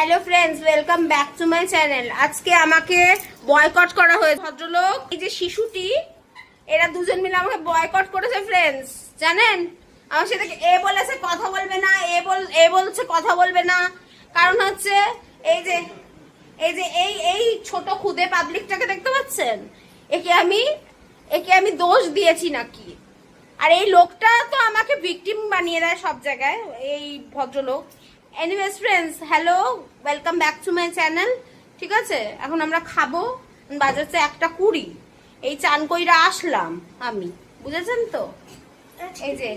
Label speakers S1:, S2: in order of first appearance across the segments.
S1: Hello friends, welcome back to my channel. আজকে আমাকে boycott করা হয়েছে। ভদ্রলোক, এই যে শিশুটি, এরা দুজন মিলে আমাকে বয়কট করেছে ফ্রেন্ডস। জানেন, আমার সাথে এ বলেছে কথা বলবে না, এ বলছে কথা বলবে না। কারণ হচ্ছে এই যে এই ছোট খুদে পাবলিকটাকে দেখতে পাচ্ছেন, একে আমি দোষ দিয়েছি নাকি। আর এই লোকটা তো আমাকে ভিকটিম বানিয়ে দেয় সব জায়গায়, এই ভদ্রলোক। Anyways friends, hello, welcome back to my channel. ঠিক আছে, এখন আমরা খাবো। বাজাচ্ছে 1:20। এই চান কইরা আসলাম আমি, বুঝেছেন তো। এই যে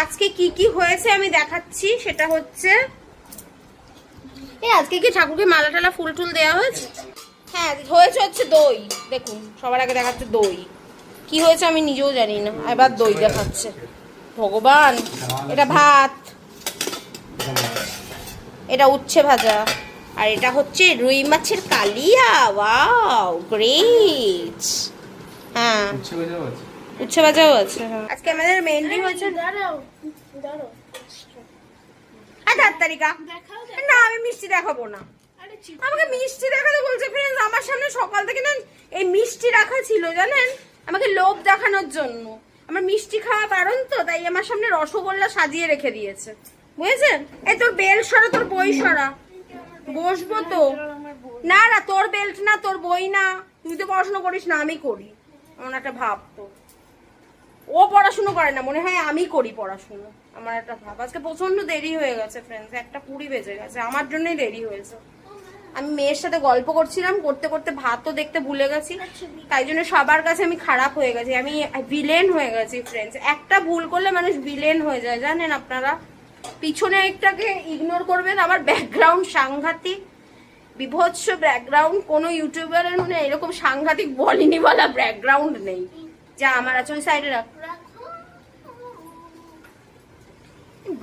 S1: আজকে কি হয়েছে আমি দেখাচ্ছি। সেটা হচ্ছে আজকে কি ঠাকুরকে মালা টালা ফুল টুল দেওয়া হয়েছে। হ্যাঁ, হচ্ছে দই। দেখুন, সবার আগে দেখাচ্ছে দই। কি হয়েছে আমি নিজেও জানি না, এবার দই দেখাচ্ছে। ভগবান, এটা ভাত, এটা উচ্ছে ভাজা, আর এটা হচ্ছে রুই মাছের কালিয়া। Wow, great. হ্যাঁ, উচ্ছে ভাজাও আছে। আজকে আমাদের মেইনলি হচ্ছে তারিকা না, আমি মিষ্টি দেখাবো না। আমাকে মিষ্টি দেখাতে বলছে ফ্রেন্ডস। আমার সামনে সকাল থেকে না এই মিষ্টি রাখা ছিল, জানেন, আমাকে লোভ দেখানোর জন্য। আমার মিষ্টি খাওয়া বারণ তো, তাই আমার সামনে রসগোল্লা সাজিয়ে রেখে দিয়েছে, বুঝেছেন। এই তোর বেল সরা, তোর বই সরা। বসবো তো না, না তোর বেল্ট না, তোর বই না। তুই তো পড়াশোনা করিস না, আমি করি, এমন একটা ভাব তো। ও পড়াশুনো করে না, মনে হয় আমি করি পড়াশুনো, আমার একটা ভাব। আজকে প্রচন্ড দেরি হয়ে গেছে ফ্রেন্ডস, 1:20 বেজে গেছে। আমার জন্যই দেরি হয়েছে। আমি মেয়ের সাথে গল্প করছিলাম, করতে করতে ভাতও দেখতে ভুলে গেছি। তাই জন্য সবার কাছে আমি খারাপ হয়ে গেছি, আমি ভিলেন হয়ে গেছি ফ্রেন্ডস। একটা ভুল করলে মানুষ ভিলেন হয়ে যায়, জানেন আপনারা। পিছনে একটাকে ইগনোর করবেন। আমার ব্যাকগ্রাউন্ড সাংঘাতিক, বিভৎস ব্যাকগ্রাউন্ড। কোনো ইউটিউবারের মনে এরকম সাংঘাতিক বলিনি বলা ব্যাকগ্রাউন্ড নেই। যা আমার আছে ওই সাইডে রাখ।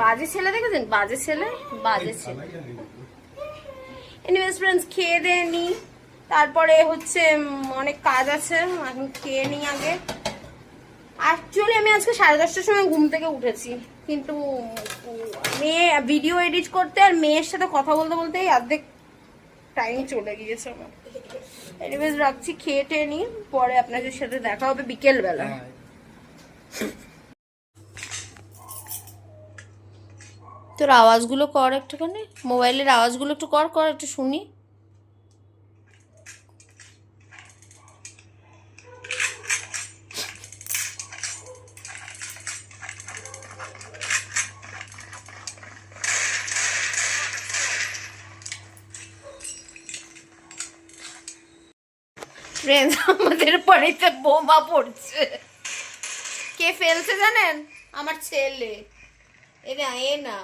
S1: বাজে ছেলে দেখেছেন, বাজে ছেলে। এনিওয়েজ ফ্রেন্ডস, খেয়ে দিয়ে নি, তারপরে হচ্ছে অনেক কাজ আছে, এখন খেয়ে নিই আগে। অ্যাকচুয়ালি আমি আজকে 10:30টার সময় ঘুম থেকে উঠেছি, কিন্তু মেয়ে ভিডিও এডিট করতে আর মেয়ের সাথে কথা বলতে বলতেই অর্ধেক টাইম চলে গিয়েছে আমার। এনিওয়েজ রাখছি, খেয়ে টেয়ে নিই, পরে আপনাদের সাথে দেখা হবে বিকেল বেলা। তোর আওয়াজগুলো কর একটুখানি, মোবাইলের আওয়াজগুলো একটু কর একটু শুনি। ফ্রেন্ডস, আমাদের বাড়িতে বোমা পড়ছে। কে ফেলছে জানেন? আমার ছেলে। এ না,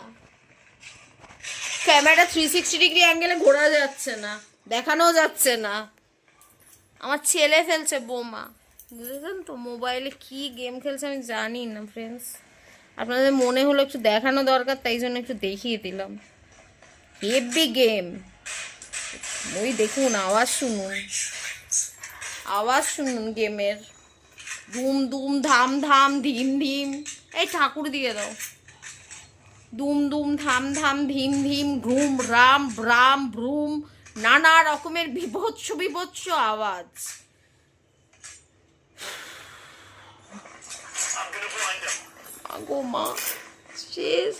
S1: ক্যামেরা 360 ডিগ্রি অ্যাঙ্গেলে ঘোরা যাচ্ছে না, দেখানো যাচ্ছে না। আমার ছেলে ফেলছে বোমা, বুঝেছেন তো। মোবাইলে কি গেম খেলছে আমি জানি না ফ্রেন্ডস, আপনাদের মনে হলো একটু দেখানো দরকার, তাই জন্য একটু দেখিয়ে দিলাম। Heavy game. ওই দেখুন, আওয়াজ শুনুন গেমের। ধুম ধুম ধাম ধাম ধিম ধিম। এই ঠাকুর দিয়ে দাও। দুম দুম ধাম ধাম ধিম ধিম, ঘুম রাম ভ্রাম ভ্রুম, নানা রকমের বিভৎস আওয়াজ। আগো মা, শেষ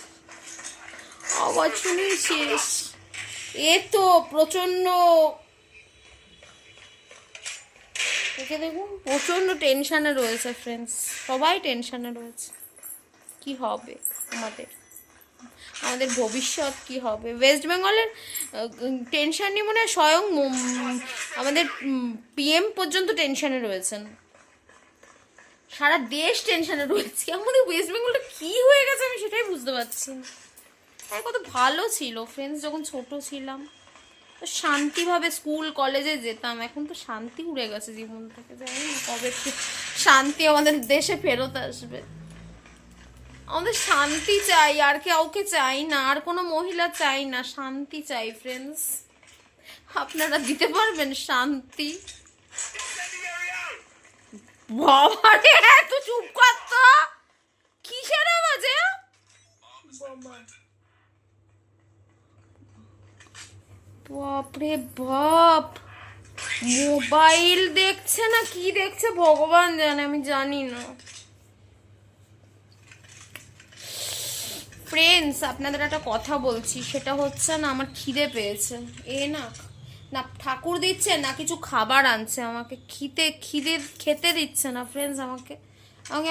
S1: আওয়াজ শুনে শেষ। এ তো প্রচন্ড, একে দেখুন, প্রচন্ড টেনশনে রয়েছে ফ্রেন্ডস। সবাই টেনশনে রয়েছে, কি হবে আমাদের ভবিষ্যৎ কি হবে। ওয়েস্ট বেঙ্গলের টেনশন নিয়ে মনে হয় স্বয়ং আমাদের PM পর্যন্ত টেনশনে রয়েছেন। সারা দেশ টেনশনে রয়েছে। আমাদের ওয়েস্ট বেঙ্গলটা কি হয়ে গেছে আমি সেটাই বুঝতে পারছি না। কত ভালো ছিল ফ্রেন্ডস যখন ছোট ছিলাম, তো শান্তিভাবে স্কুল কলেজে যেতাম। এখন তো শান্তি উড়ে গেছে জীবন থেকে। জানি না কবে শান্তি আমাদের দেশে ফেরত আসবে। আমাদের শান্তি চাই, আর কাউকে চাই না, আর কোনো মহিলা চাই না, শান্তি চাই ফ্রেন্ডস। আপনারা দিতে পারবেন শান্তি? বাবারে, এত চুপ কর তো। কিসের আওয়াজে? বাপরে বাপ, মোবাইল দেখছে না কি দেখছে ভগবান জানে, আমি জানি না। ফ্রেন্ডস, আপনাদের একটা কথা বলছি, সেটা হচ্ছে না, আমার খিদে পেয়েছে। না না ঠাকুর দিচ্ছে না কিছু খাবার আনছে আমাকে, খেতে দিচ্ছে না ফ্রেন্ডস আমাকে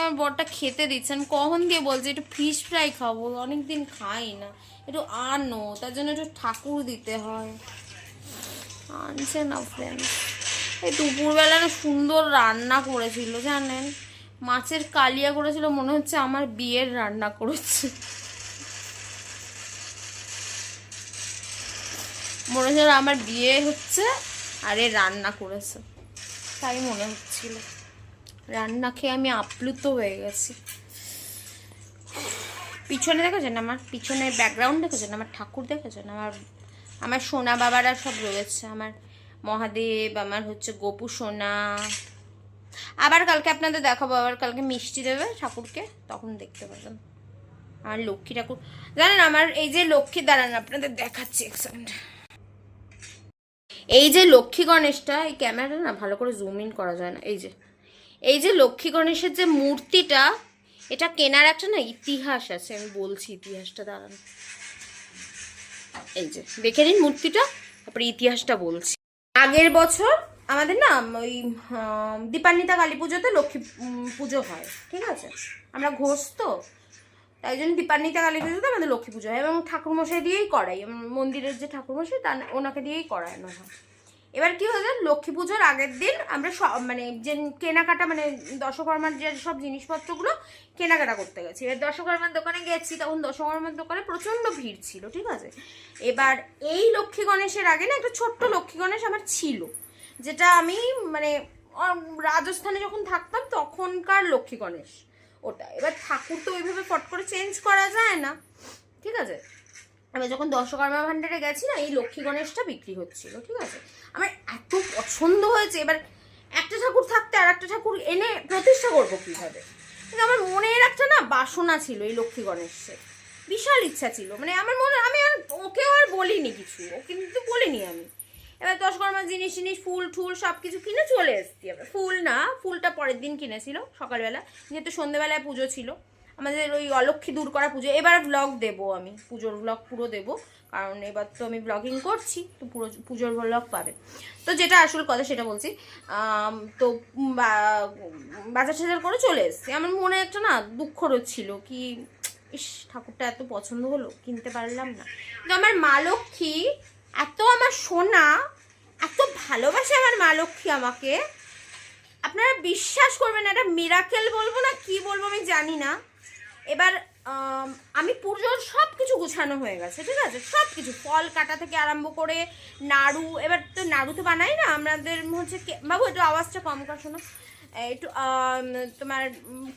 S1: আমার বরটা খেতে দিচ্ছে। আমি কখন দিয়ে বলছি একটু ফিশ ফ্রাই খাবো, অনেকদিন খাই না, একটু আনো, তার জন্য একটু ঠাকুর দিতে হয়, আনছে না ফ্রেন্ডস। এই দুপুরবেলা না সুন্দর রান্না করেছিল জানেন, মাছের কালিয়া করেছিল, মনে হচ্ছে আমার বিয়ের রান্না করেছে, মনে হচ্ছিল আমার বিয়ে হচ্ছে আর এ রান্না করেছে, তাই মনে হচ্ছিল। রান্না খেয়ে আমি আপ্লুত হয়ে গেছি। পিছনে দেখেছেন আমার পিছনের ব্যাকগ্রাউন্ড, দেখেছেন আমার ঠাকুর, দেখেছেন আমার সোনা বাবারা সব রয়েছে, আমার মহাদেব, আমার হচ্ছে গোপু সোনা। আবার কালকে আপনাদের দেখাবো, আবার কালকে মিষ্টি দেবে ঠাকুরকে, তখন দেখতে পাবেন আমার লক্ষ্মী ঠাকুর। জানেন আমার এই যে লক্ষ্মী, দাঁড়ান আপনাদের দেখাচ্ছি এক সেকেন্ড। এই যে লক্ষ্মী গণেশটা, এই ক্যামেরাটা না ভালো করে জুম ইন করা যায় না, এই যে লক্ষ্মী গণেশের যে মূর্তিটা, এটা কেনার একটা না ইতিহাস আছে, আমি বলছি ইতিহাসটা, দাঁড়ান। এই যে দেখে নিন মূর্তিটা, তারপরে ইতিহাসটা বলছি। আগের বছর আমাদের না ওই দীপান্বিতা কালী পুজোতে লক্ষ্মী পুজো হয়, ঠিক আছে, আমরা ঘোষ তো, তাই জন্য দীপান্বিতা কালী পুজোতে আমাদের লক্ষ্মী পুজো হয়, এবং ঠাকুরমশাই দিয়েই করাই, মন্দিরের যে ঠাকুরমশাই ওনাকে দিয়েই করানো হয়। এবার কি হয়েছে, লক্ষ্মী পুজোর আগের দিন আমরা মানে যে কেনাকাটা, মানে দশকর্মার যে সব জিনিসপত্রগুলো কেনাকাটা করতে গেছি। এবার দশকর্মার দোকানে গেছি, তখন দশকর্মার দোকানে প্রচণ্ড ভিড় ছিল, ঠিক আছে। এবার এই লক্ষ্মী গণেশের আগে না একটা ছোট্ট লক্ষ্মী গণেশ আমার ছিল, যেটা আমি মানে রাজস্থানে যখন থাকতাম তখনকার লক্ষ্মী গণেশ ওটা। এবার ঠাকুর তো ওইভাবে ফট করে চেঞ্জ করা যায় না, ঠিক আছে। এবার যখন দশকর্মা ভান্ডারে গেছি না, এই লক্ষ্মী গণেশটা বিক্রি হচ্ছিল, ঠিক আছে। আমার এত পছন্দ হয়েছে, এবার একটা ঠাকুর থাকতে আর একটা ঠাকুর এনে প্রতিষ্ঠা করবো কীভাবে, কিন্তু আমার মনের একটা না বাসনা ছিল এই লক্ষ্মী গণেশের, বিশাল ইচ্ছা ছিল, মানে আমার মনে, আমি আর ওকেও আর বলিনি কিছু, ও কিন্তু বলিনি আমি। এবার দশকর্মার জিনিস ফুল ঠুল সব কিছু কিনে চলে এসছি। এবার ফুলটা পরের দিন কিনেছিল সকালবেলা, যেহেতু সন্ধ্যেবেলায় পুজো ছিল আমাদের, ওই অলক্ষ্মী দূর করা পুজো। এবার ব্লগ দেবো আমি, পুজোর ব্লগ পুরো দেবো, কারণ এবার তো আমি ব্লগিং করছি, তো পুরো পুজোর ব্লগ পাবে। তো যেটা আসল কথা সেটা বলছি, তো বাজার টাজার করে চলে এসছি। আমার মনে একটা না দুঃখ ছিল, কি ইস ঠাকুরটা এত পছন্দ হলো, কিনতে পারলাম না। কিন্তু আমার মা লক্ষ্মী এত, আমার সোনা এত ভালোবাসে আমার মা লক্ষ্মী আমাকে, আপনারা বিশ্বাস করবেন, এটা মিরাকেল বলবো না কি বলবো আমি জানি না। এবার আমি পুজোর সব কিছু গুছানো হয়ে গেছে, ঠিক আছে, সব কিছু, ফল কাটা থেকে আরম্ভ করে নাড়ু। এবার তো নাড়ু তো বানাই না আমাদের, হচ্ছে বাবু একটু আওয়াজটা কম কর শোনো, একটু তোমার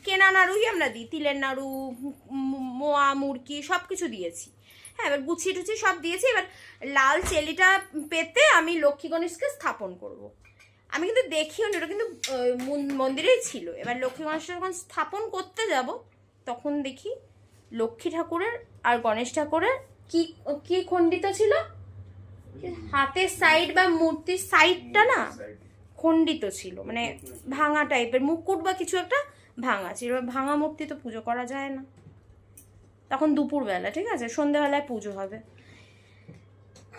S1: কেনা নাড়ুই আমরা দিই, তিলের নাড়ু, মোয়া, মুরকি সব কিছু দিয়েছি, হ্যাঁ। এবার গুছিয়ে টুছিয়ে সব দিয়েছি। এবার লাল চেলিটা পেতে আমি লক্ষ্মী গণেশকে স্থাপন করব। আমি কিন্তু দেখিও নি, ওটা কিন্তু মন্দিরেই ছিল। এবার লক্ষ্মী গণেশটা যখন স্থাপন করতে যাব, তখন দেখি লক্ষ্মী ঠাকুরের আর গণেশ ঠাকুরের কি কি খণ্ডিত ছিল, হাতের সাইড বা মূর্তির সাইডটা না খণ্ডিত ছিল, মানে ভাঙা টাইপের, মুকুট বা কিছু একটা ভাঙা ছিল। ভাঙা মূর্তি তো পুজো করা যায় না, তখন দুপুরবেলা, ঠিক আছে, সন্ধ্যেবেলায় পুজো হবে।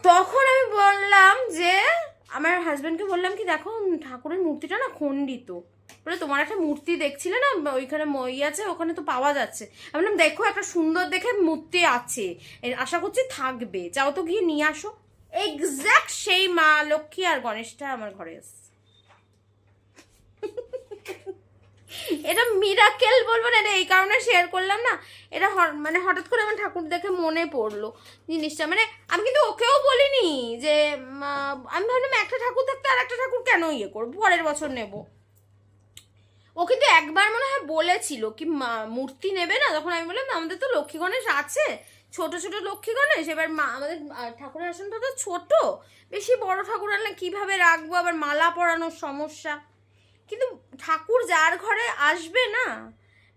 S1: তখন আমি বললাম যে, আমার হাজব্যান্ডকে বললাম কি, দেখো ঠাকুরের মূর্তিটা না খণ্ডিত, বলে তোমার একটা মূর্তি দেখছিলে না ওইখানে মই আছে, ওখানে তো পাওয়া যাচ্ছে। আমি বললাম দেখো একটা সুন্দর দেখে মূর্তি আছে, আশা করছি থাকবে, যাও তো গিয়ে নিয়ে আসো। এক্স্যাক্ট সেই মা লক্ষ্মী আর গণেশটা আমার ঘরে এসছে। এটা মিরাকেল বলবো না, এটা এই কারণে শেয়ার করলাম না, এটা মানে হঠাৎ করে আমার ঠাকুর দেখে মনে পড়লো জিনিসটা। মানে আমি কিন্তু ওকেও বলিনি যে, আমি ভাবলাম একটা ঠাকুর থাকতে আর একটা ঠাকুর কেন ইয়ে করবো, পরের বছর নেব। ও কিন্তু একবার মনে হয় বলেছিল কি মূর্তি নেবে না, তখন আমি বললাম আমাদের তো লক্ষ্মী গণেশ আছে, ছোট ছোট লক্ষ্মী গণেশ, এবার আমাদের ঠাকুরের আসনটা তো ছোট, বেশি বড় ঠাকুর আনলে কিভাবে রাখবো, আবার মালা পরানোর সমস্যা। কিন্তু ঠাকুর যার ঘরে আসবে না,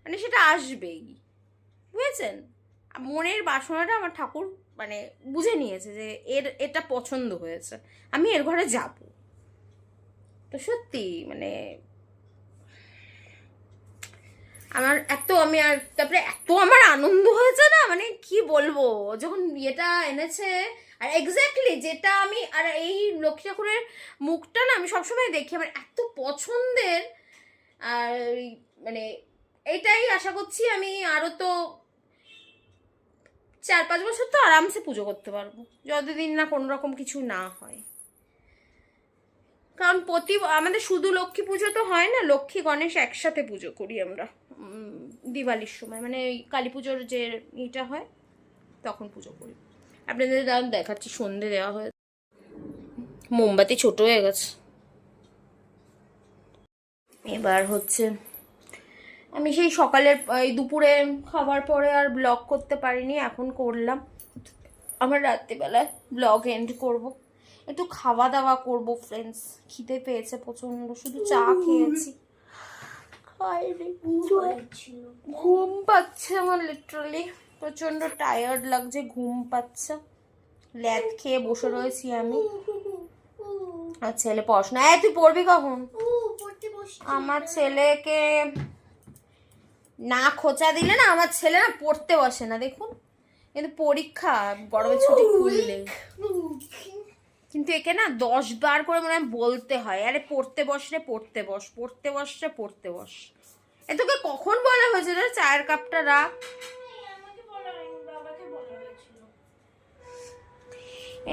S1: মানে সেটা আসবেই, বুঝেছেন। মনের বাসনাটা আমার ঠাকুর মানে বুঝে নিয়েছে যে এটা পছন্দ হয়েছে, আমি এর ঘরে যাব। তো সত্যি মানে আমার তারপরে এত আমার আনন্দ হয়েছে না, মানে কি বলবো, যখন বিয়েটা এনেছে। আর এক্স্যাক্টলি যেটা আমি, আর এই লক্ষ্মী ঠাকুরের মুখটা না আমি সবসময় দেখি, আমার এত পছন্দের। আর মানে এটাই আশা করছি আমি আরো তো 4-5 বছর তো আরামসে পুজো করতে পারবো, যতদিন না কোনো রকম কিছু না হয়। কারণ আমাদের শুধু লক্ষ্মী পুজো তো হয় না, লক্ষ্মী গণেশ একসাথে পুজো করি আমরা দিওয়ালির সময়, মানে এই কালী পুজোর যে ইটা হয় তখন পুজো করি। আপনাদের দেখাচ্ছি, সন্ধে দেওয়া হয়েছে, মোমবাতি ছোট হয়ে গেছে। এবার হচ্ছে আমি সেই সকালের এই দুপুরে খাবার পরে আর ব্লগ করতে পারিনি, এখন করলাম। আমার রাত্রিবেলায় ব্লগ এন্ড করব, একটু খাওয়া দাওয়া করব ফ্রেন্ডস, খিদে পেয়েছে প্রচন্ড, শুধু চা খেয়েছি, ঘুম পাচ্ছে আমার, লিটারালি প্রচন্ড টায়ার্ড লাগছে, ঘুম পাচ্ছে। ল্যাদ খেয়ে বসে রয়েছি আমি। আর ছেলে পড়াশোনা, তুই পড়বি কখন? আমার ছেলেকে না খোঁচা দিলে না আমার ছেলে না পড়তে বসে না, দেখুন। কিন্তু পরীক্ষা গরমের ছুটি খুললে, কিন্তু একে না 10 বার করে মনে হয় বলতে হয়, আরে পড়তে বস রে, পড়তে বস, পড়তে বস রে, পড়তে বস। এ তোকে কখন বলা হয়েছে রে চায়ের কাপটা রাখ?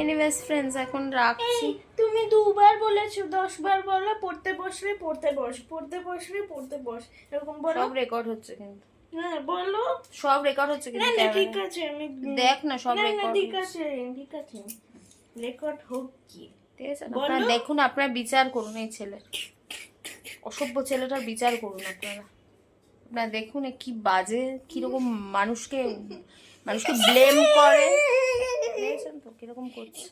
S1: এনিওয়েজ ফ্রেন্ডস, এখন রাখছি।
S2: তুমি 2 বার বলেছো, 10 বার বলো পড়তে বসরে, পড়তে বস, পড়তে বসরে, পড়তে বস, এরকম বলো।
S1: সব রেকর্ড হচ্ছে কিন্তু।
S2: হ্যাঁ বলো,
S1: সব রেকর্ড হচ্ছে কিন্তু।
S2: না ঠিক আছে, আমি
S1: দেখ না সব রেকর্ড।
S2: ঠিক আছে, ঠিক আছে, রেকর্ড হোক কি,
S1: ঠিক আছে। আপনারা দেখুন, আপনারা বিচার করুন এই ছেলে, অসভ্য ছেলেটার বিচার করুন আপনারা। আপনারা দেখুন কি বাজে, কিরকম মানুষকে ব্লেম করে, দেখছেন তো কিরকম করছে,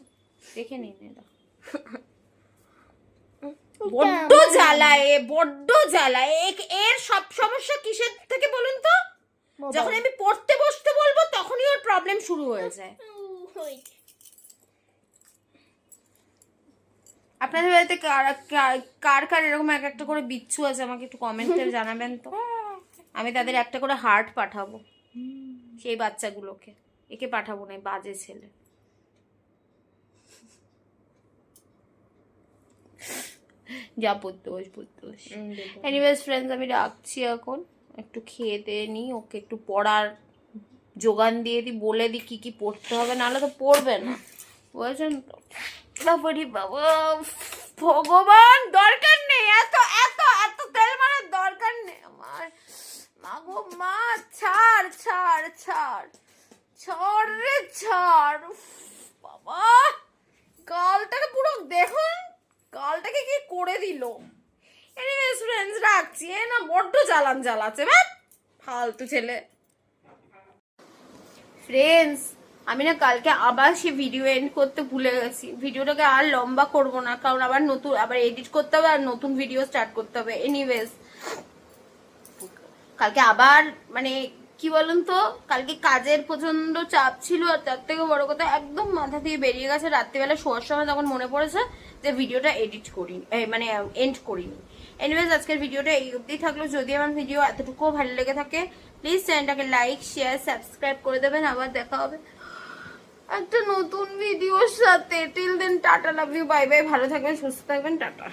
S1: দেখে নিন। এটা বড্ড জ্বালায়, বড্ড জ্বালায়। এর সব সমস্যা কিসের থেকে বলুন তো? যখন আমি পড়তে বসতে বলবো তখনই ওর প্রবলেম শুরু হয়ে যায়। আপনাদের বাড়িতে কার কার এরকম এক একটা করে বিচ্ছু আছে আমাকে একটু কমেন্টে জানাবেন তো, আমি তাদের একটা করে হার্ট পাঠাবো সেই বাচ্চাগুলোকে। একে পাঠাবো না, বাজে ছেলে। যা পড়তে বস। এনিওয়েজ ফ্রেন্ডস, আমি রাখছি এখন, একটু খেয়ে দিয়ে নিই, ওকে একটু পড়ার যোগান দিয়ে দিই, বলে দিই কি কি পড়তে হবে, নাহলে তো পড়বে না, বুঝেছেন তো? বাবারি বাবা, ভগবান, দরকার নেই এত এত এত তেল মারার দরকার নেই আমার। মা গো মা, ছাড় ছাড় ছাড় ছাড় রে ছাড়। বাবা, গালটাকে পুরো দেখুন, গালটাকে কি করে দিল। এনিওয়েজ ফ্রেন্ডস, রাখছি। না বড্ড জ্বালাচ্ছে, ফালতু ছেলে। ফ্রেন্ডস, আমি না কালকে আবার সে ভিডিও এন্ড করতে ভুলে গেছি। ভিডিওটাকে আর লম্বা করব না, কারণ আবার এডিট করতে হবে আর নতুন ভিডিও স্টার্ট করতে হবে। এনিওয়েজ, কালকে আবার মানে কি বলুন তো, কালকে কাজের প্রচন্ড চাপ ছিল, আর তার থেকে বড় কথা একদম মাথা দিয়ে বেরিয়ে গেছে। রাত্রিবেলা শোয়ার সময় তখন মনে পড়েছে যে ভিডিওটা এডিট করিনি, মানে এন্ড করিনি। এনিওয়েজ, আজকের ভিডিওটা এই অবধি থাকলো। যদি আমার ভিডিও এতটুকুও ভালো লেগে থাকে, প্লিজ চ্যানেলটাকে লাইক, শেয়ার, সাবস্ক্রাইব করে দেবেন। আবার দেখা হবে একটা নতুন ভিডিওর সাথে। Till then, tata, love you, bye bye, ভালো থাকবেন, সুস্থ থাকবেন, টাটা।